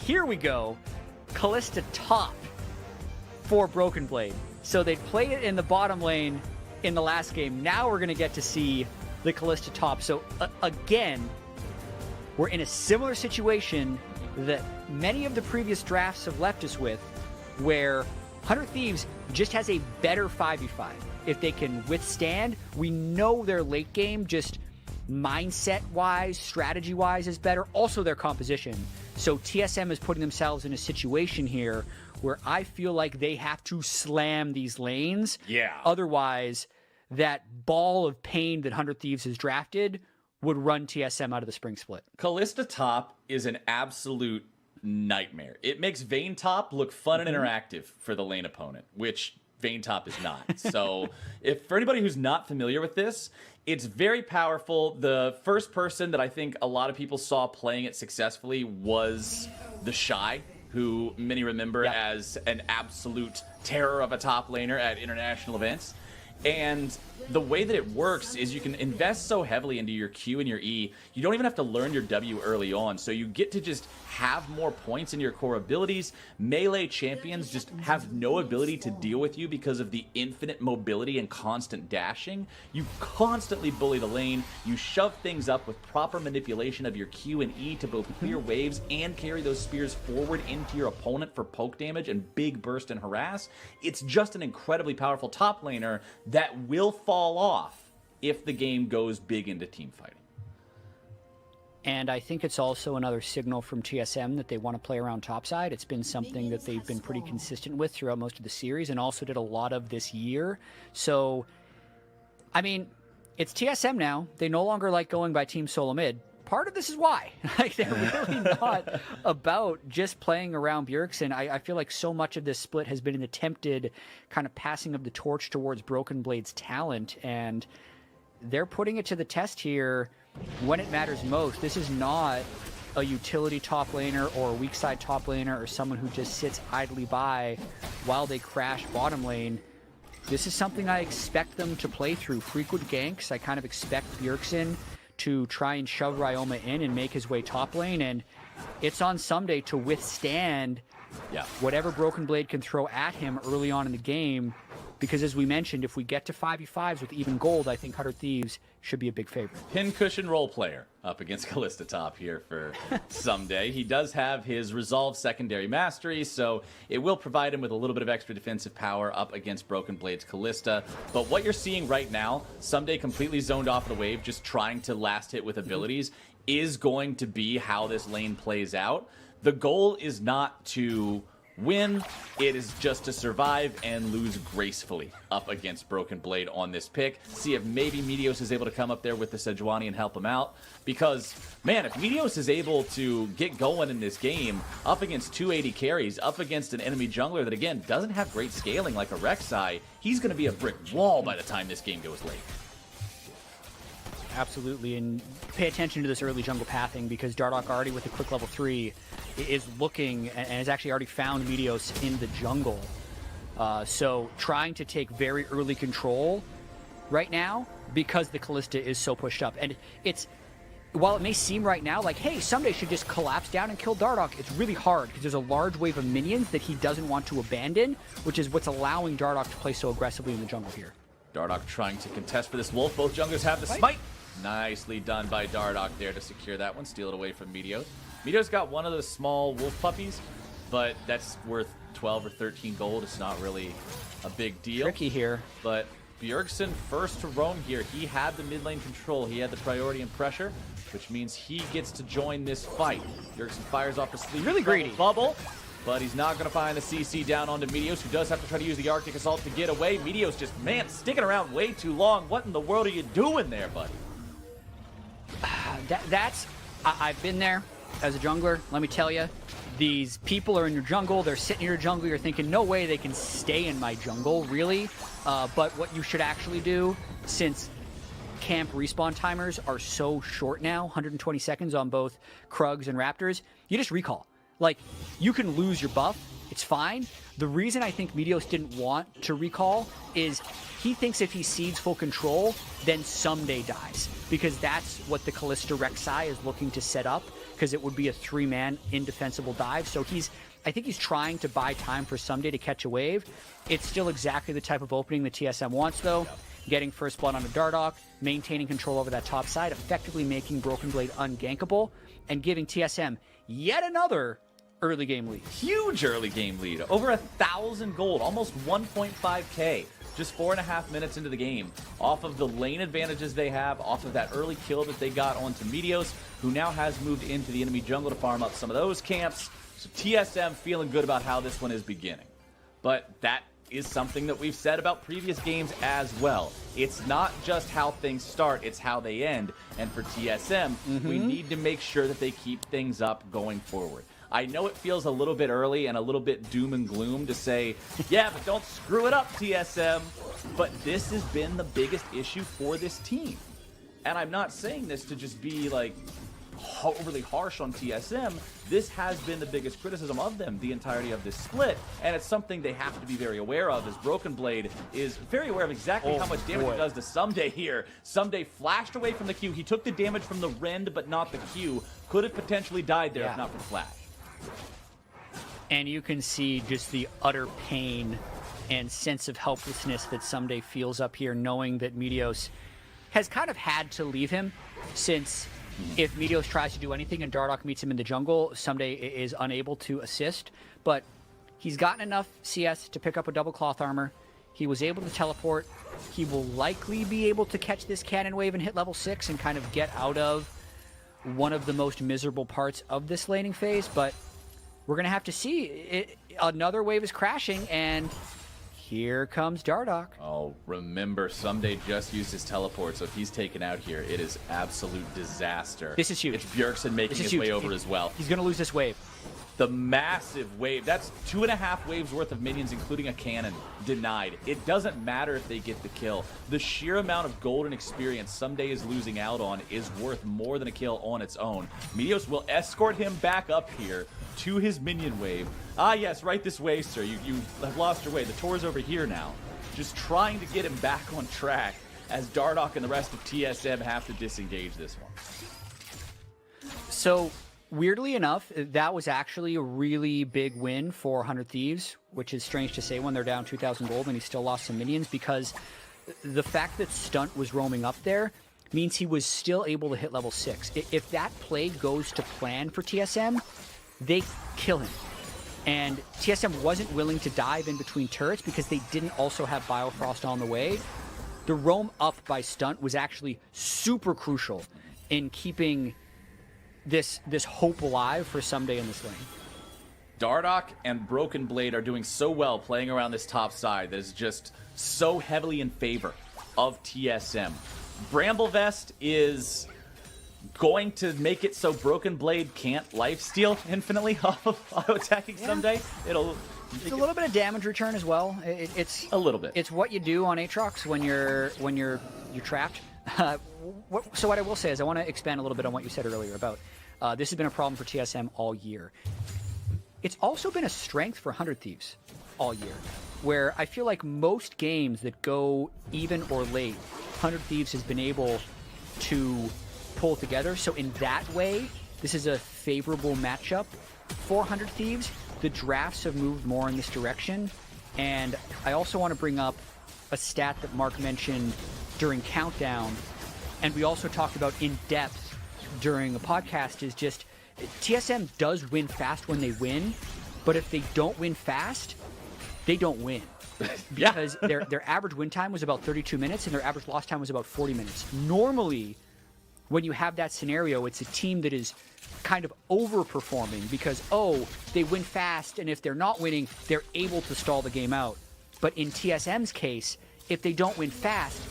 here we go. Kalista top for Broken Blade. So they played it in the bottom lane in the last game. Now we're going to get to see the Kalista top. So again, we're in a similar situation that many of the previous drafts have left us with, where 100 Thieves just has a better 5v5. If they can withstand, we know their late game, just mindset-wise, strategy-wise, is better. Also their composition. So TSM is putting themselves in a situation here where I feel like they have to slam these lanes. Yeah. Otherwise, that ball of pain that 100 Thieves has drafted would run TSM out of the spring split. Kalista top is an absolute nightmare. It makes Vayne top look fun and interactive for the lane opponent, which Vayne top is not. So for anybody who's not familiar with this, it's very powerful. The first person that I think a lot of people saw playing it successfully was the Shy, who many remember as an absolute terror of a top laner at international events. And the way that it works is you can invest so heavily into your Q and your E, you don't even have to learn your W early on. So you get to just have more points in your core abilities. Melee champions just have no ability to deal with you because of the infinite mobility and constant dashing. You constantly bully the lane. You shove things up with proper manipulation of your Q and E to both clear waves and carry those spears forward into your opponent for poke damage and big burst and harass. It's just an incredibly powerful top laner that will fall off if the game goes big into team fighting. And I think it's also another signal from TSM that they want to play around topside. It's been something that they've been pretty consistent with throughout most of the series and also did a lot of this year. So, I mean, it's TSM now. They no longer like going by Team SoloMid. Part of this is why. Like, they're really not about just playing around Bjergsen. I feel like so much of this split has been an attempted kind of passing of the torch towards Broken Blade's talent, and they're putting it to the test here when it matters most. This is not a utility top laner or a weak side top laner or someone who just sits idly by while they crash bottom lane. This is something I expect them to play through. Frequent ganks. I kind of expect Bjergsen to try and shove Ryoma in and make his way top lane, and it's on Someday to withstand whatever Broken Blade can throw at him early on in the game, because as we mentioned, if we get to 5v5s with even gold, I think 100 Thieves should be a big favorite. Pincushion role player up against Kalista top here for Someday. He does have his Resolve secondary mastery, so it will provide him with a little bit of extra defensive power up against Broken Blade's Kalista. But what you're seeing right now, Someday completely zoned off the wave, just trying to last hit with abilities, is going to be how this lane plays out. The goal is not to win, it is just to survive and lose gracefully up against Broken Blade on this pick. See if maybe Meteos is able to come up there with the Sejuani and help him out. Because, man, if Meteos is able to get going in this game up against 280 carries, up against an enemy jungler that, again, doesn't have great scaling like a Rek'Sai, he's going to be a brick wall by the time this game goes late. Absolutely, and pay attention to this early jungle pathing, because Dardoch already with a quick level 3 is looking and has actually already found Meteos in the jungle. So trying to take very early control right now because the Kalista is so pushed up. And it's, while it may seem right now like, hey, Someday should just collapse down and kill Dardoch, it's really hard because there's a large wave of minions that he doesn't want to abandon, which is what's allowing Dardoch to play so aggressively in the jungle here. Dardoch trying to contest for this wolf. Both junglers have the smite. Nicely done by Dardoch there to secure that one, steal it away from Meteos. Meteos got one of the small wolf puppies, but that's worth 12 or 13 gold. It's not really a big deal. Tricky here. But Bjergsen first to roam here. He had the mid lane control. He had the priority and pressure, which means he gets to join this fight. Bjergsen fires off the sleeve. Really greedy. Bubble. But he's not going to find the CC down onto Meteos, who does have to try to use the Arctic Assault to get away. Meteos just, man, sticking around way too long. What in the world are you doing there, buddy? I've been there as a jungler, let me tell you. These people are in your jungle, they're sitting in your jungle, you're thinking, no way they can stay in my jungle, really? But what you should actually do, since camp respawn timers are so short now, 120 seconds on both Krugs and Raptors, you just recall. Like, you can lose your buff, it's fine. The reason I think Meteos didn't want to recall is he thinks if he cedes full control, then Someday dies. Because that's what the Kalista Rek'Sai is looking to set up. because it would be a 3-man indefensible dive. So I think he's trying to buy time for Someday to catch a wave. It's still exactly the type of opening the TSM wants, though. Getting first blood on a Dardoch, maintaining control over that top side, effectively making Broken Blade ungankable, and giving TSM yet another early game lead. Huge early game lead. Over 1,000 gold, almost 1.5k. Just 4.5 minutes into the game. Off of the lane advantages they have, off of that early kill that they got onto Meteos, who now has moved into the enemy jungle to farm up some of those camps. So TSM feeling good about how this one is beginning. But that is something that we've said about previous games as well. It's not just how things start, it's how they end. And for TSM, we need to make sure that they keep things up going forward. I know it feels a little bit early and a little bit doom and gloom to say, yeah, but don't screw it up, TSM. But this has been the biggest issue for this team. And I'm not saying this to just be like overly harsh on TSM. This has been the biggest criticism of them the entirety of this split, and it's something they have to be very aware of, as Broken Blade is very aware of exactly how much damage it does to Someday here. Someday flashed away from the Q. He took the damage from the Rend, but not the Q. Could have potentially died there if not for the flash. And you can see just the utter pain and sense of helplessness that Someday feels up here, knowing that Meteos has kind of had to leave him, since if Meteos tries to do anything and Dardoch meets him in the jungle, Someday is unable to assist. But he's gotten enough CS to pick up a double cloth armor. He was able to teleport. He will likely be able to catch this cannon wave and hit level 6 and kind of get out of one of the most miserable parts of this laning phase. But we're going to have to see. Another wave is crashing, and here comes Dardoch. Oh, remember, Someday just used his teleport, so if he's taken out here, it is absolute disaster. This is huge. It's Bjergsen making his way over as well. He's going to lose this wave. The massive wave, that's 2.5 waves worth of minions, including a cannon, denied. It doesn't matter if they get the kill. The sheer amount of gold and experience Someday is losing out on is worth more than a kill on its own. Meteos will escort him back up here to his minion wave. Ah, yes, right this way, sir. You have lost your way. The tour's over here now. Just trying to get him back on track as Dardoch and the rest of TSM have to disengage this one. So, weirdly enough, that was actually a really big win for 100 Thieves, which is strange to say when they're down 2,000 gold and he still lost some minions, because the fact that Stunt was roaming up there means he was still able to hit level 6. If that play goes to plan for TSM, they kill him. And TSM wasn't willing to dive in between turrets because they didn't also have Biofrost on the way. The roam up by Stunt was actually super crucial in keeping this hope alive for Someday in this lane. Dardoch and Broken Blade are doing so well playing around this top side that is just so heavily in favor of TSM. Bramblevest is going to make it so Broken Blade can't lifesteal infinitely off of auto-attacking Someday. It's a little bit of damage return as well. It's a little bit. It's what you do on Aatrox when you're trapped. So what I will say is I want to expand a little bit on what you said earlier about this has been a problem for TSM all year. It's also been a strength for 100 Thieves all year, where I feel like most games that go even or late, 100 Thieves has been able to pull together. So in that way, this is a favorable matchup for 100 Thieves. The drafts have moved more in this direction. And I also want to bring up a stat that Mark mentioned during Countdown, and we also talked about in depth during the podcast, is just TSM does win fast when they win, but if they don't win fast, they don't win. Because their average win time was about 32 minutes and their average loss time was about 40 minutes. Normally, when you have that scenario, it's a team that is kind of overperforming because, they win fast, and if they're not winning, they're able to stall the game out. But in TSM's case, if they don't win fast,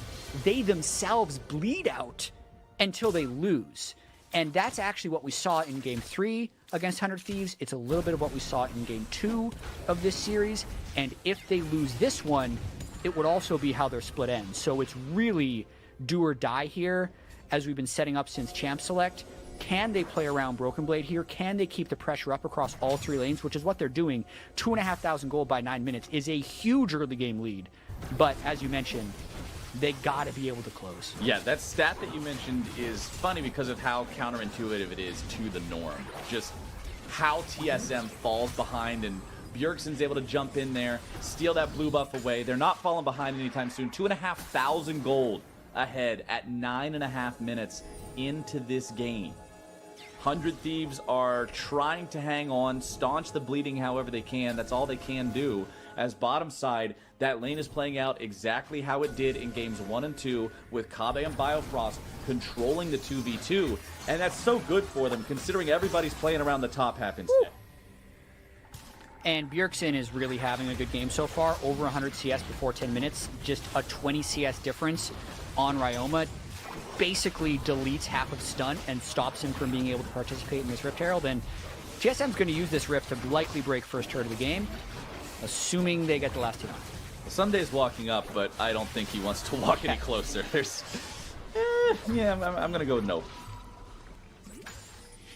they themselves bleed out until they lose. And that's actually what we saw in Game 3 against 100 Thieves. It's a little bit of what we saw in Game 2 of this series. And if they lose this one, it would also be how their split ends. So it's really do or die here, as we've been setting up since Champ Select. Can they play around Broken Blade here? Can they keep the pressure up across all 3 lanes, which is what they're doing? 2,500 gold by 9 minutes is a huge early game lead. But as you mentioned, they got to be able to close. Yeah, that stat that you mentioned is funny because of how counterintuitive it is to the norm. Just how TSM falls behind, and Bjergsen's able to jump in there, steal that blue buff away. They're not falling behind anytime soon. 2,500 gold ahead at 9.5 minutes into this game. 100 Thieves are trying to hang on, staunch the bleeding however they can. That's all they can do. As bottom side, that lane is playing out exactly how it did in games 1 and 2 with Kabe and Biofrost controlling the 2v2. And that's so good for them considering everybody's playing around the top half instead. And Bjergsen is really having a good game so far. Over 100 CS before 10 minutes. Just a 20 CS difference on Ryoma. Basically deletes half of stun and stops him from being able to participate in this Rift Herald. And TSM's going to use this Rift to likely break first turret of the game, assuming they get the last hit on. Sunday's walking up, but I don't think he wants to walk any closer. There's, yeah, I'm gonna go with no.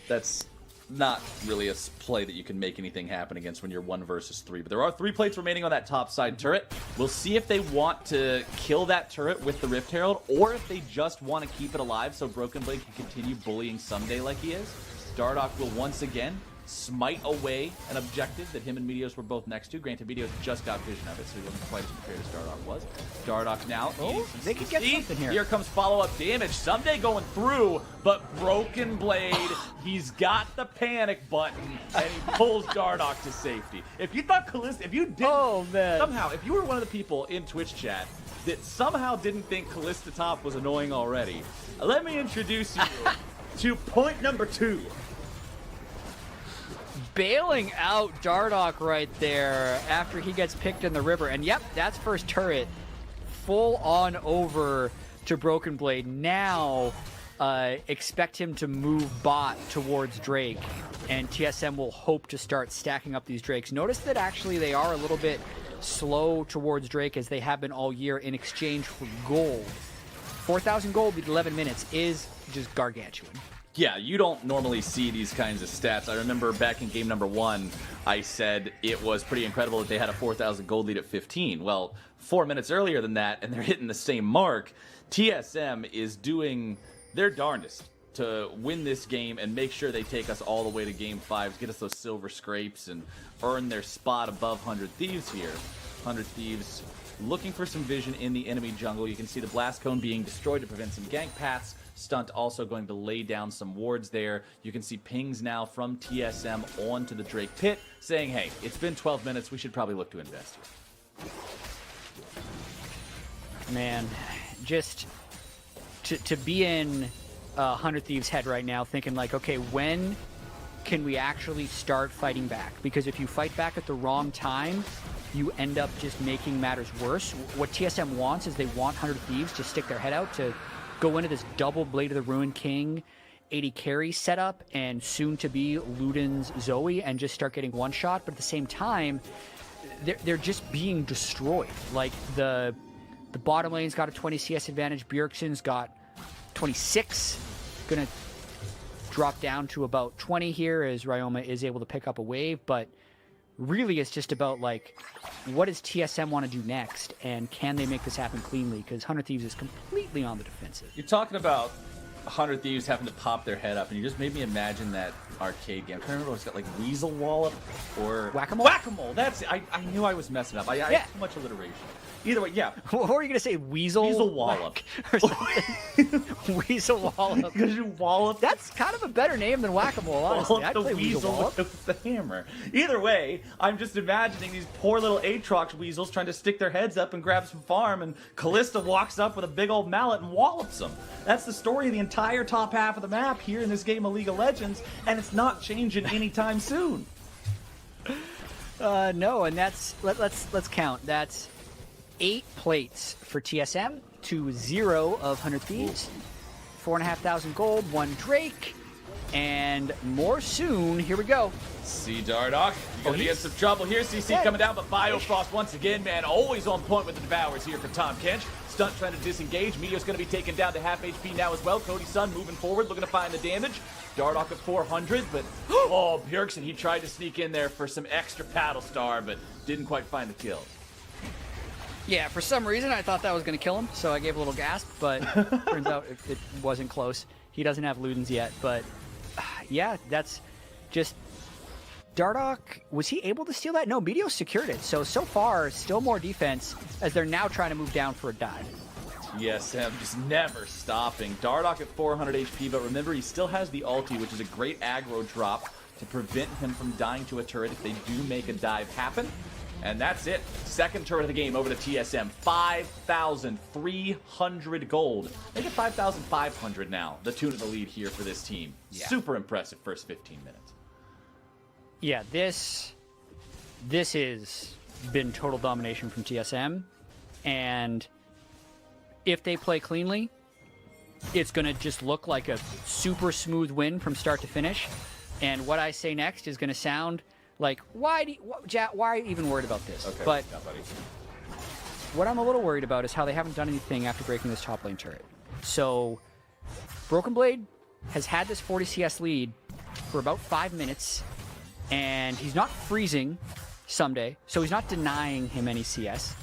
That's not really a play that you can make anything happen against when you're 1 versus 3. But there are 3 plates remaining on that top side turret. We'll see if they want to kill that turret with the Rift Herald, or if they just want to keep it alive so Broken Blade can continue bullying Someday like he is. Dardoch will once again smite away an objective that him and Meteos were both next to. Granted, Meteos just got vision of it, so he wasn't quite as prepared as Dardoch was. Dardoch now. Oh, they can get something here. Here comes follow-up damage. Someday going through, but Broken Blade, he's got the panic button, and he pulls Dardoch to safety. If you thought Kalista, if you didn't, somehow, if you were one of the people in Twitch chat that somehow didn't think Kalista top was annoying already, let me introduce you to point number 2. Bailing out Dardoch right there after he gets picked in the river. And yep, that's first turret. Full on over to Broken Blade. Now expect him to move bot towards Drake. And TSM will hope to start stacking up these Drakes. Notice that actually they are a little bit slow towards Drake as they have been all year in exchange for gold. 4,000 gold with 11 minutes is just gargantuan. Yeah, you don't normally see these kinds of stats. I remember back in game number 1, I said it was pretty incredible that they had a 4,000 gold lead at 15. Well, 4 minutes earlier than that, and they're hitting the same mark. TSM is doing their darndest to win this game and make sure they take us all the way to game 5, get us those silver scrapes, and earn their spot above 100 Thieves here. 100 Thieves looking for some vision in the enemy jungle. You can see the blast cone being destroyed to prevent some gank paths. Stunt also going to lay down some wards there. You can see pings now from TSM onto the Drake pit saying, hey, it's been 12 minutes. We should probably look to invest here. Man, just to be in 100 Thieves' head right now thinking like, okay, when can we actually start fighting back? Because if you fight back at the wrong time, you end up just making matters worse. What TSM wants is they want 100 Thieves to stick their head out to go into this double Blade of the Ruined King 80 carry setup and soon to be Luden's Zoe and just start getting one shot. But at the same time, they're just being destroyed. Like the bottom lane's got a 20 CS advantage. Bjergsen's got 26. Gonna drop down to about 20 here as Ryoma is able to pick up a wave. But really it's just about like, what does TSM want to do next, and can they make this happen cleanly? Because 100 Thieves is completely on the defensive. You're talking about 100 Thieves having to pop their head up, and you just made me imagine that arcade game. I can't remember what it's got, like Weasel Wallop or Whack-a-mole. Whack-a-mole. That's I knew I was messing up. I had too much alliteration. Either way, yeah. What were you gonna say? Weasel Wallop. Weasel Wallop. Because you wallop. That's kind of a better name than Whack-a-mole, honestly. I'd play Weasel Wallop with the hammer. Either way, I'm just imagining these poor little Aatrox weasels trying to stick their heads up and grab some farm, and Kalista walks up with a big old mallet and wallops them. That's the story of the entire top half of the map here in this game of League of Legends, and it's not changing anytime soon. No, and that's let's count. That's 8 plates for TSM to 0 of 100 Thieves. 4,500 gold, 1 Drake, and more soon. Here we go. See Dardoch, gonna be in some trouble here. CC coming down, but Biofrost once again, man, always on point with the Devours here for Tom Kench. Stunt trying to disengage. Meteor's gonna be taken down to half HP now as well. Cody Sun moving forward, looking to find the damage. Dardoch at 400, but oh, Bjergsen, he tried to sneak in there for some extra paddle star, but didn't quite find the kill. Yeah, for some reason I thought that was going to kill him, so I gave a little gasp, but turns out it wasn't close. He doesn't have Ludens yet, but yeah, that's just... Dardoch, was he able to steal that? No, Meteos secured it, so far, still more defense as they're now trying to move down for a dive. TSM just never stopping. Dardoch at 400 HP, but remember, he still has the ulti, which is a great aggro drop to prevent him from dying to a turret if they do make a dive happen. And that's it. Second turret of the game over to TSM. 5,300 gold. Make it 5,500 now. The tune of the lead here for this team. Yeah. Super impressive first 15 minutes. Yeah, this has been total domination from TSM. And if they play cleanly, it's going to just look like a super smooth win from start to finish. And what I say next is going to sound like, why are you even worried about this? Okay, but yeah, buddy. What I'm a little worried about is how they haven't done anything after breaking this top lane turret. So, Broken Blade has had this 40 CS lead for about 5 minutes, and he's not freezing Someday, so he's not denying him any CS.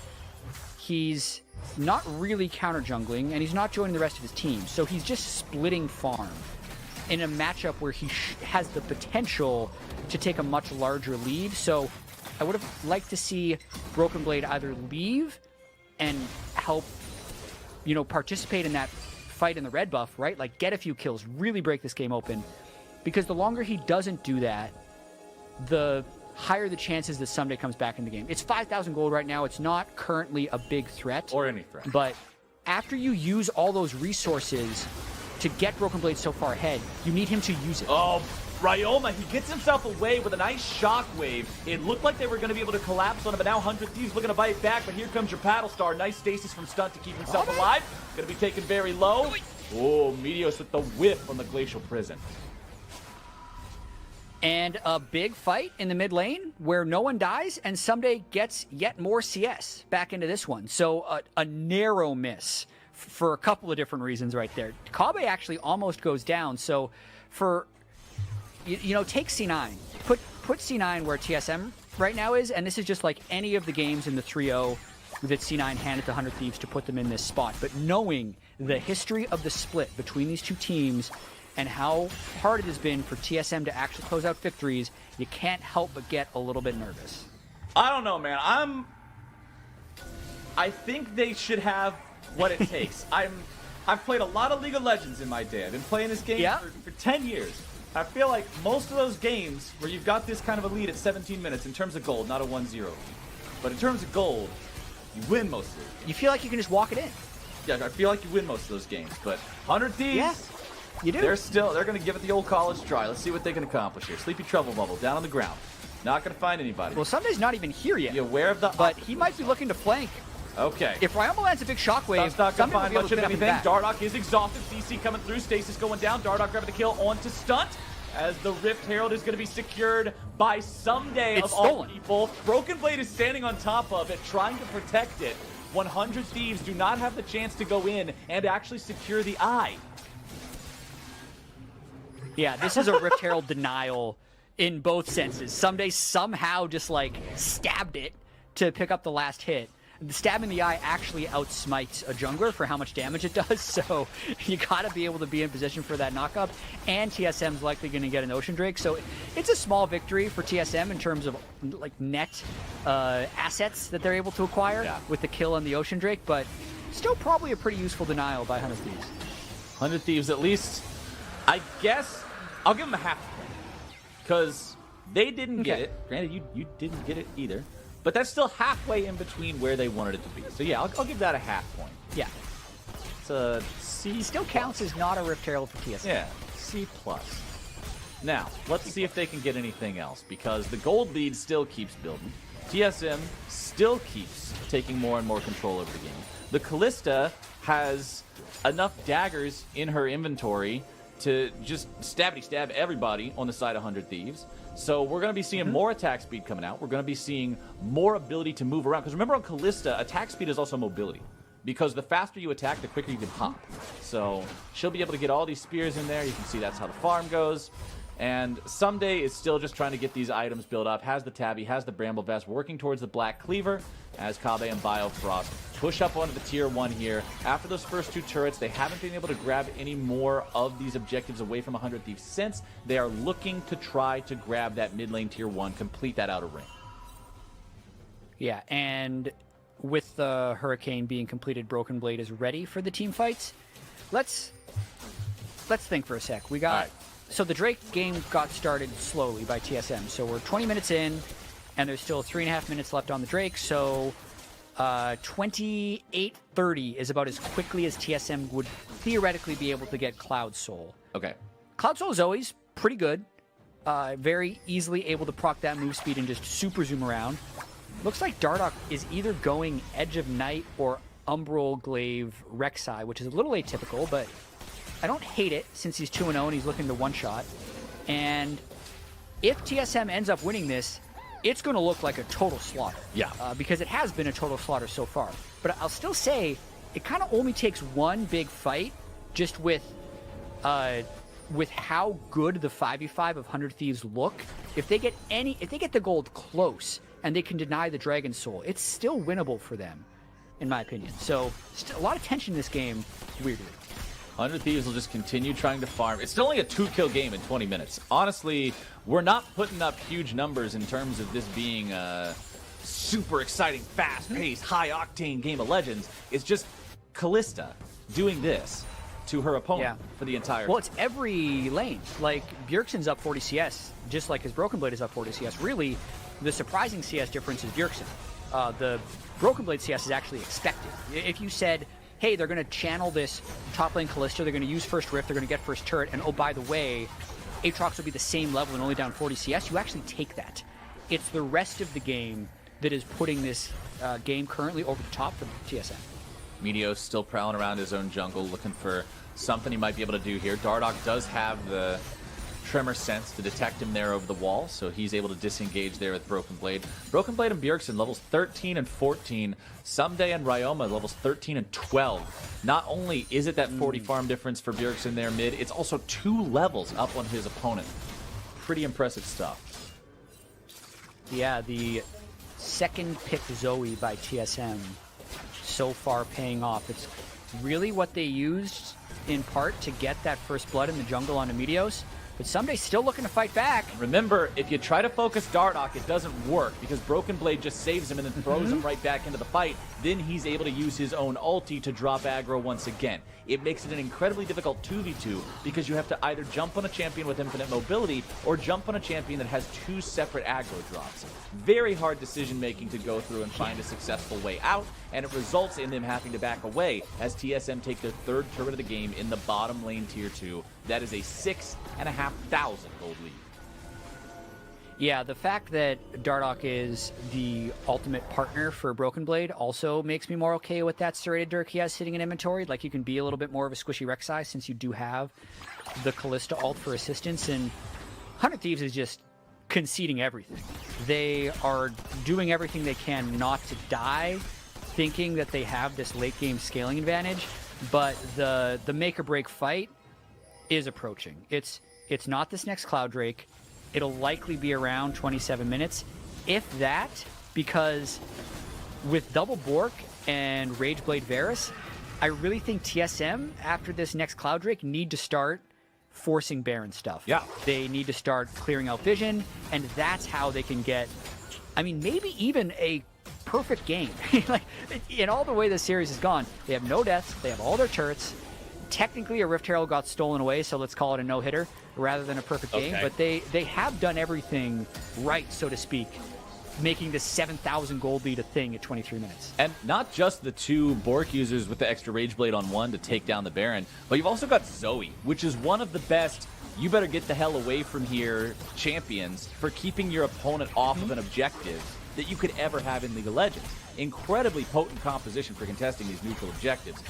He's not really counter jungling, and he's not joining the rest of his team, so he's just splitting farm in a matchup where he has the potential to take a much larger lead. So I would have liked to see Broken Blade either leave and help, participate in that fight in the red buff, right? Like, get a few kills, really break this game open. Because the longer he doesn't do that, the higher the chances that Someday comes back in the game. It's 5,000 gold right now. It's not currently a big threat. Or any threat. But after you use all those resources to get Broken Blade so far ahead, you need him to use it. Oh, Ryoma, he gets himself away with a nice shockwave. It looked like they were going to be able to collapse on him, but now 100 Thieves looking to bite back, but here comes your Paddle Star. Nice stasis from Stunt to keep himself alive. Going to be taken very low. Oh, Meteos with the whiff on the Glacial Prison. And a big fight in the mid lane where no one dies, and Someday gets yet more CS back into this one. So a narrow miss for a couple of different reasons right there. Kabe actually almost goes down. So for, take C9. Put C9 where TSM right now is, and this is just like any of the games in the 3-0 that C9 handed to 100 Thieves to put them in this spot. But knowing the history of the split between these two teams and how hard it has been for TSM to actually close out victories, you can't help but get a little bit nervous. I don't know, man. I think they should have what it takes. I've played a lot of League of Legends in my day. I've been playing this game for 10 years. I feel like most of those games where you've got this kind of a lead at 17 minutes in terms of gold, not a 1-0. But in terms of gold, you win most of it. You feel like you can just walk it in. Yeah, I feel like you win most of those games. But 100 Thieves, you do. They're going to give it the old college try. Let's see what they can accomplish here. Sleepy Trouble Bubble down on the ground. Not going to find anybody. Well, Sunday's not even here yet. You aware of the... But he might be looking to flank. Okay. If Ryoma lands a big shockwave, Stunt's not going to find much of anything. Back. Dardoch is exhausted. CC coming through. Stasis going down. Dardoch grabbing the kill onto Stunt. As the Rift Herald is going to be secured by Someday of all people. Broken Blade is standing on top of it, trying to protect it. 100 Thieves do not have the chance to go in and actually secure the eye. Yeah, this is a Rift Herald denial in both senses. Someday somehow just stabbed it to pick up the last hit. The stab in the eye actually outsmites a jungler for how much damage it does, so you gotta be able to be in position for that knockup, and TSM's likely gonna get an Ocean Drake, so it's a small victory for TSM in terms of net assets that they're able to acquire with the kill and the Ocean Drake, but still probably a pretty useful denial by 100 Thieves. 100 Thieves, at least, I guess, I'll give them a half point, because they didn't get it. Granted, you didn't get it either. But that's still halfway in between where they wanted it to be. So yeah, I'll give that a half point. Yeah. It's a C+. He still counts as not a Rift Herald for TSM. Yeah, C+. Now, let's see if they can get anything else, because the gold lead still keeps building. TSM still keeps taking more and more control over the game. The Callista has enough daggers in her inventory to just stab everybody on the side of 100 Thieves. So we're going to be seeing more attack speed coming out. We're going to be seeing more ability to move around. Because remember on Callista, attack speed is also mobility. Because the faster you attack, the quicker you can hop. So she'll be able to get all these spears in there. You can see that's how the farm goes. And Someday is still just trying to get these items built up. Has the Tabby, has the Bramble Vest, working towards the Black Cleaver as Kabe and Biofrost push up onto the tier 1 here. After those first 2 turrets, they haven't been able to grab any more of these objectives away from 100 Thieves since. They are looking to try to grab that mid lane tier 1, complete that outer ring. Yeah, and with the Hurricane being completed, Broken Blade is ready for the team fights. Let's think for a sec. We got so the Drake game got started slowly by TSM. So we're 20 minutes in, and there's still 3.5 minutes left on the Drake. So 28:30 is about as quickly as TSM would theoretically be able to get Cloud Soul. Okay. Cloud Soul is always pretty good. Very easily able to proc that move speed and just super zoom around. Looks like Dardoch is either going Edge of Night or Umbral Glaive Rek'Sai, which is a little atypical, but I don't hate it since he's 2-0 and he's looking to one-shot. And if TSM ends up winning this, it's going to look like a total slaughter. Yeah. Because it has been a total slaughter so far. But I'll still say it kind of only takes one big fight just with how good the 5v5 of 100 Thieves look. If they get the gold close and they can deny the Dragon Soul, it's still winnable for them, in my opinion. So a lot of tension in this game, weirdly. 100 Thieves will just continue trying to farm. It's still only a 2-kill game in 20 minutes. Honestly, we're not putting up huge numbers in terms of this being a super exciting, fast-paced, high-octane game of Legends. It's just Kalista doing this to her opponent for the entire... Well, it's every lane. Like, Bjergsen's up 40 CS, just like his Broken Blade is up 40 CS. Really, the surprising CS difference is Bjergsen. The Broken Blade CS is actually expected. If you said, hey, they're going to channel this top lane Kalista, they're going to use first Rift, they're going to get first turret, and oh, by the way, Aatrox will be the same level and only down 40 CS, you actually take that. It's the rest of the game that is putting this game currently over the top for TSM. Meteos still prowling around his own jungle, looking for something he might be able to do here. Dardoch does have the Tremor sense to detect him there over the wall, so he's able to disengage there with Broken Blade. Broken Blade and Bjergsen levels 13 and 14. Someday and Ryoma levels 13 and 12. Not only is it that 40 farm difference for Bjergsen there mid, it's also 2 levels up on his opponent. Pretty impressive stuff. Yeah, the second pick Zoe by TSM so far paying off. It's really what they used in part to get that first blood in the jungle on Meteos. But Someday's still looking to fight back. Remember, if you try to focus Dardoch, it doesn't work because Broken Blade just saves him and then throws him right back into the fight. Then he's able to use his own ulti to drop aggro once again. It makes it an incredibly difficult 2v2 because you have to either jump on a champion with infinite mobility or jump on a champion that has 2 separate aggro drops. Very hard decision making to go through and find a successful way out, and it results in them having to back away as TSM take their 3rd turret of the game in the bottom lane tier 2. That is a 6,500 gold lead. Yeah, the fact that Dardoch is the ultimate partner for Broken Blade also makes me more okay with that serrated Dirk he has sitting in inventory. Like, you can be a little bit more of a squishy Rek'Sai since you do have the Kalista ult for assistance, and 100 Thieves is just conceding everything. They are doing everything they can not to die, thinking that they have this late game scaling advantage, but the make or break fight is approaching. It's not this next Cloud Drake. It'll likely be around 27 minutes, if that, because with double Bork and Rageblade Varus, I really think TSM, after this next Cloud Drake, need to start forcing Baron stuff. Yeah. They need to start clearing out vision, and that's how they can get, I mean, maybe even a perfect game. Like, in all the way this series has gone, they have no deaths, they have all their turrets. Technically, a Rift Herald got stolen away, so let's call it a no-hitter rather than a perfect game. But they have done everything right, so to speak, making the 7,000 gold lead a thing at 23 minutes. And not just the 2 Bork users with the extra Rageblade on 1 to take down the Baron, but you've also got Zoe, which is one of the best you better get the hell away from here champions for keeping your opponent off of an objective that you could ever have in League of Legends. Incredibly potent composition for contesting these neutral objectives.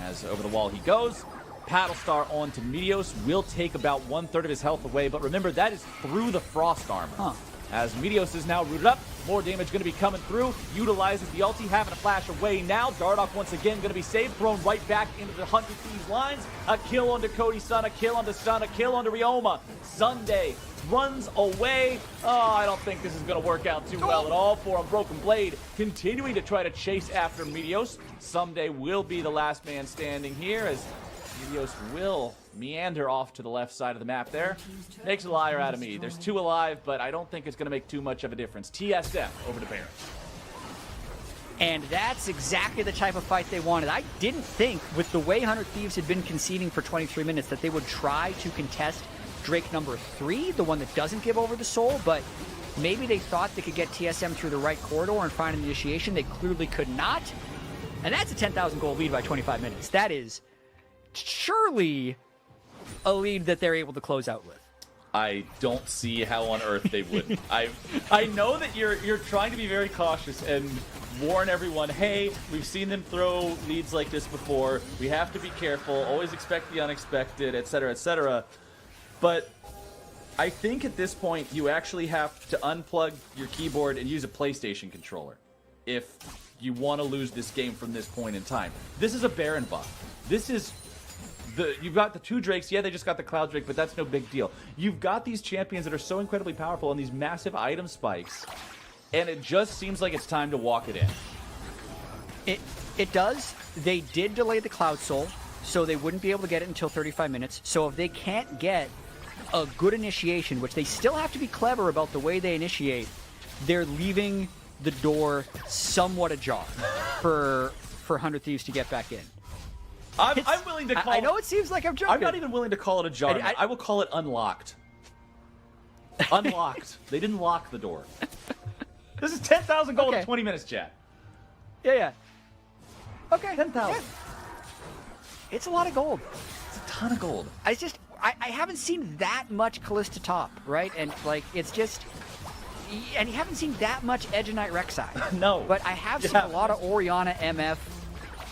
As over the wall he goes, Paddlestar onto Meteos will take about 1/3 of his health away, but remember, that is through the Frost armor. as Meteos is now rooted up. More damage going to be coming through. Utilizes the ulti, having a flash away now. Dardoch once again going to be saved, thrown right back into the 100 Thieves lines. A kill onto Cody Sun, a kill onto Stun, a kill onto Ryoma. Sunday runs away. Oh, I don't think this is going to work out too well at all for him. Broken Blade continuing to try to chase after Meteos. Someday will be the last man standing here as Meteos will meander off to the left side of the map there. Makes a liar out of me. There's 2 alive, but I don't think it's going to make too much of a difference. TSM over to Baron. And that's exactly the type of fight they wanted. I didn't think, with the way 100 Thieves had been conceding for 23 minutes, that they would try to contest Drake number 3, the one that doesn't give over the soul, but maybe they thought they could get TSM through the right corridor and find an initiation. They clearly could not. And that's a 10,000 gold lead by 25 minutes. That is surely a lead that they're able to close out with. I don't see how on earth they wouldn't. I know that you're trying to be very cautious and warn everyone, hey, we've seen them throw leads like this before. We have to be careful. Always expect the unexpected, etc., etc. But I think at this point you actually have to unplug your keyboard and use a PlayStation controller if you want to lose this game from this point in time. This is a Baron buff. This is you've got the 2 Drakes. Yeah, they just got the Cloud Drake, but that's no big deal. You've got these champions that are so incredibly powerful and these massive item spikes, and it just seems like it's time to walk it in. It does. They did delay the Cloud Soul, so they wouldn't be able to get it until 35 minutes. So if they can't get a good initiation, which they still have to be clever about the way they initiate, they're leaving the door somewhat ajar for 100 Thieves to get back in. I'm willing to call I know it seems like I'm joking. I'm not even willing to call it a jar. I will call it unlocked. Unlocked. They didn't lock the door. This is 10,000 gold in 20 minutes, chat. Yeah. Okay. 10,000. Yeah. It's a lot of gold. It's a ton of gold. I haven't seen that much Callista top, right? And like it's just, and you haven't seen that much Edge and Knight Rek'Sai. No. But I have seen a lot of Orianna, MF,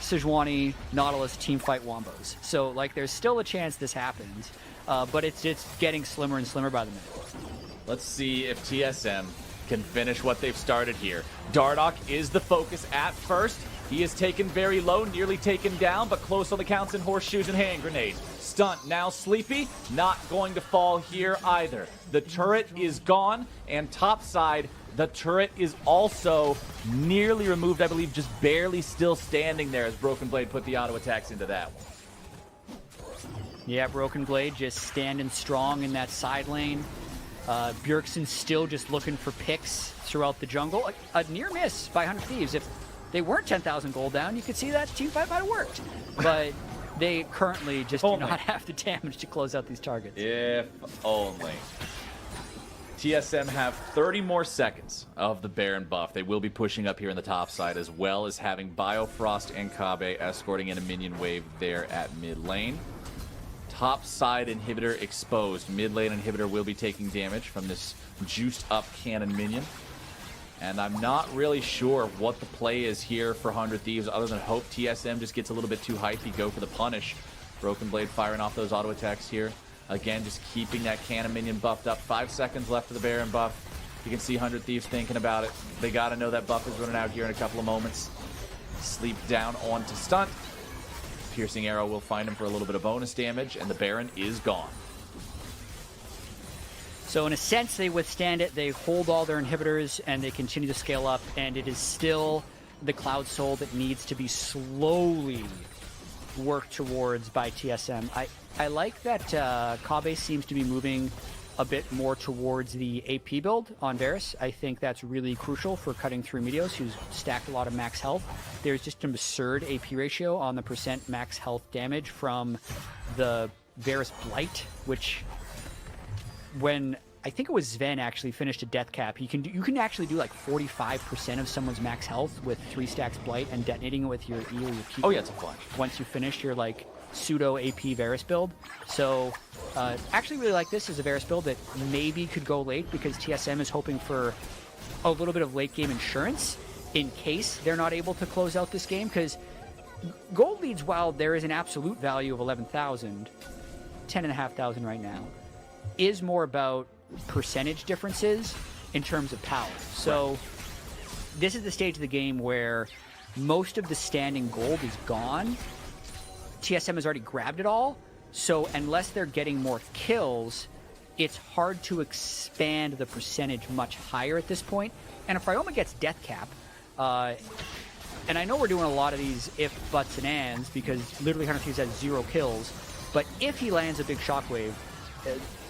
Sejuani, Nautilus, Teamfight Wombos. So like there's still a chance this happens, but it's getting slimmer and slimmer by the minute. Let's see if TSM can finish what they've started here. Dardoch is the focus at first. He is taken very low, nearly taken down, but close on the counts and horseshoes and hand grenades. Stunt now Sleepy, not going to fall here either. The turret is gone, and topside, the turret is also nearly removed, I believe just barely still standing there as Broken Blade put the auto attacks into that one. Yeah, Broken Blade just standing strong in that side lane. Bjergsen still just looking for picks throughout the jungle. A near miss by 100 Thieves. If they weren't 10,000 gold down, you could see that teamfight might have worked. But they currently just do not have the damage to close out these targets. If only. TSM have 30 more seconds of the Baron buff. They will be pushing up here in the top side, as well as having Biofrost and Kabe escorting in a minion wave there at mid lane. Top side inhibitor exposed. Mid lane inhibitor will be taking damage from this juiced up cannon minion. And I'm not really sure what the play is here for 100 Thieves, other than hope TSM just gets a little bit too hypey, go for the punish. Broken Blade firing off those auto attacks here. Again, just keeping that cannon minion buffed up. 5 seconds left of the Baron buff. You can see 100 Thieves thinking about it. They got to know that buff is running out here in a couple of moments. Sleep down onto stunt. Piercing arrow will find him for a little bit of bonus damage, and the Baron is gone. So in a sense, they withstand it. They hold all their inhibitors, and they continue to scale up, and it is still the Cloud Soul that needs to be slowly worked towards by TSM. I like that Kabe seems to be moving a bit more towards the AP build on Varus. I think that's really crucial for cutting through Meteos, who's stacked a lot of max health. There's just an absurd AP ratio on the percent max health damage from the Varus Blight, which when I think it was Sven actually finished a death cap, you can actually do like 45% of someone's max health with 3 stacks Blight and detonating it with your E or your Q. Oh yeah, it's a flash. Once you finish your like pseudo AP Varus build. So actually really like this as a Varus build that maybe could go late, because TSM is hoping for a little bit of late game insurance in case they're not able to close out this game, because gold leads, while there is an absolute value of 11,000, 10,500 right now, is more about percentage differences in terms of power. So this is the stage of the game where most of the standing gold is gone. TSM has already grabbed it all, so unless they're getting more kills, it's hard to expand the percentage much higher at this point. And if Ryoma gets death cap, and I know we're doing a lot of these if, buts, and ands, because literally 100 Thieves has 0 kills, but if he lands a big shockwave,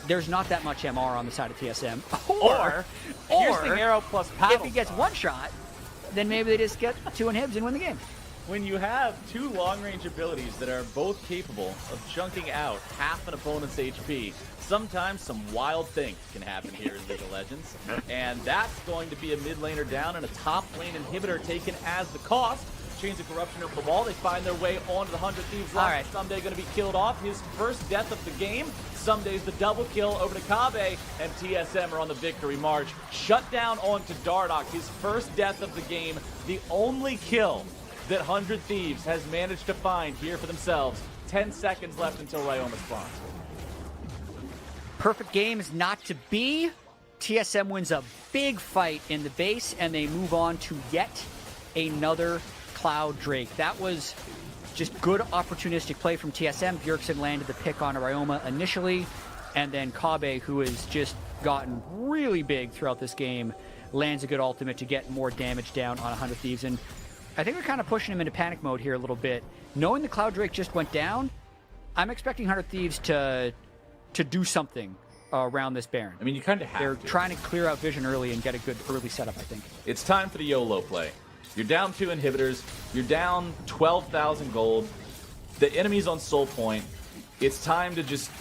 there's not that much MR on the side of TSM. Or here's the arrow plus paddle. If he gets one shot, then maybe they just get 2 inhibs and win the game. When you have 2 long-range abilities that are both capable of chunking out half an opponent's HP, sometimes some wild things can happen here in League of Legends. And that's going to be a mid laner down and a top lane inhibitor taken as the cost. Chains of Corruption over the wall. They find their way onto the 100 Thieves line. Right. Someday going to be killed off. His first death of the game. Someday's the double kill over to Kabe, and TSM are on the victory march. Shut down onto Dardoch. His first death of the game. The only kill that 100 Thieves has managed to find here for themselves. 10 seconds left until Ryoma spawns. Perfect game is not to be. TSM wins a big fight in the base, and they move on to yet another Cloud Drake. That was just good opportunistic play from TSM. Bjergsen landed the pick on Ryoma initially, and then Kabe, who has just gotten really big throughout this game, lands a good ultimate to get more damage down on 100 Thieves. And I think we're kind of pushing him into panic mode here a little bit. Knowing the Cloud Drake just went down, I'm expecting 100 Thieves to do something around this Baron. I mean, you kind of have They're to. trying to clear out vision early and get a good early setup, I think. It's time for the YOLO play. You're down 2 inhibitors. You're down 12,000 gold. The enemy's on soul point. It's time to just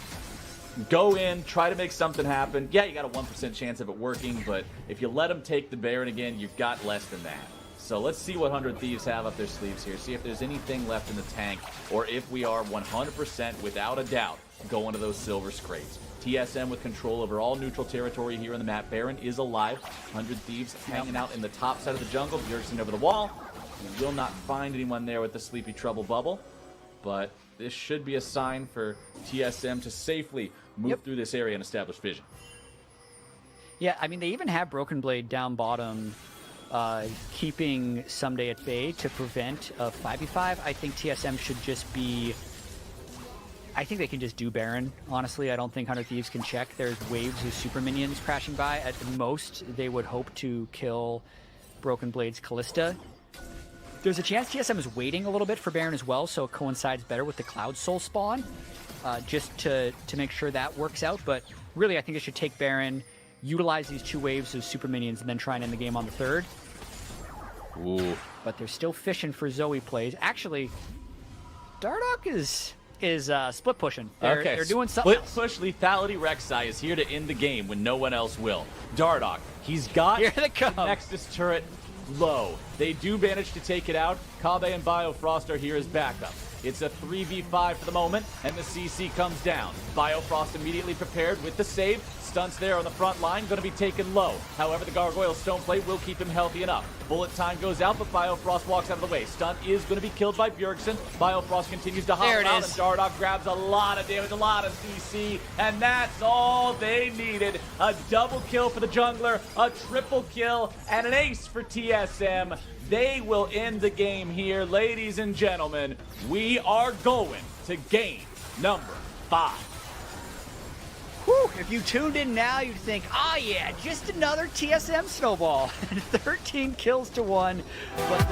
go in, try to make something happen. Yeah, you got a 1% chance of it working, but if you let them take the Baron again, you've got less than that. So let's see what 100 Thieves have up their sleeves here. See if there's anything left in the tank, or if we are 100% without a doubt going to those silver scrapes. TSM with control over all neutral territory here on the map. Baron is alive. 100 Thieves hanging out in the top side of the jungle. Bjergsen over the wall. You will not find anyone there with the Sleepy Trouble bubble. But this should be a sign for TSM to safely move through this area and establish vision. Yeah, I mean, they even have Broken Blade down bottom, keeping Someday at bay to prevent a 5v5. I think TSM should just be... I think they can just do Baron, honestly. I don't think 100 Thieves can check. There's waves of super minions crashing by. At most, they would hope to kill Broken Blade's Callista. There's a chance TSM is waiting a little bit for Baron as well, so it coincides better with the Cloud Soul spawn, just to make sure that works out. But really, I think they should take Baron, utilize these 2 waves of super minions, and then try and end the game on the 3rd. Ooh. But they're still fishing for Zoe plays. Actually, Dardoch is split pushing. They're doing something else. Split push lethality Rek'Sai is here to end the game when no one else will. Dardoch, he's got Here they come. the Nexus turret low. They do manage to take it out. Kabe and Biofrost are here as backup. It's a 3v5 for the moment, and the CC comes down. Biofrost immediately prepared with the save. Stunts there on the front line, going to be taken low. However, the Gargoyle Stoneplate will keep him healthy enough. Bullet time goes out, but Biofrost walks out of the way. Stunt is going to be killed by Bjergsen. Biofrost continues to hop out, and Dardoch grabs a lot of damage, a lot of CC, and that's all they needed. A double kill for the jungler, a triple kill, and an ace for TSM. They will end the game here, ladies and gentlemen. We are going to game number 5. Whew, if you tuned in now, you'd think, oh yeah, just another TSM snowball. 13 kills to 1. But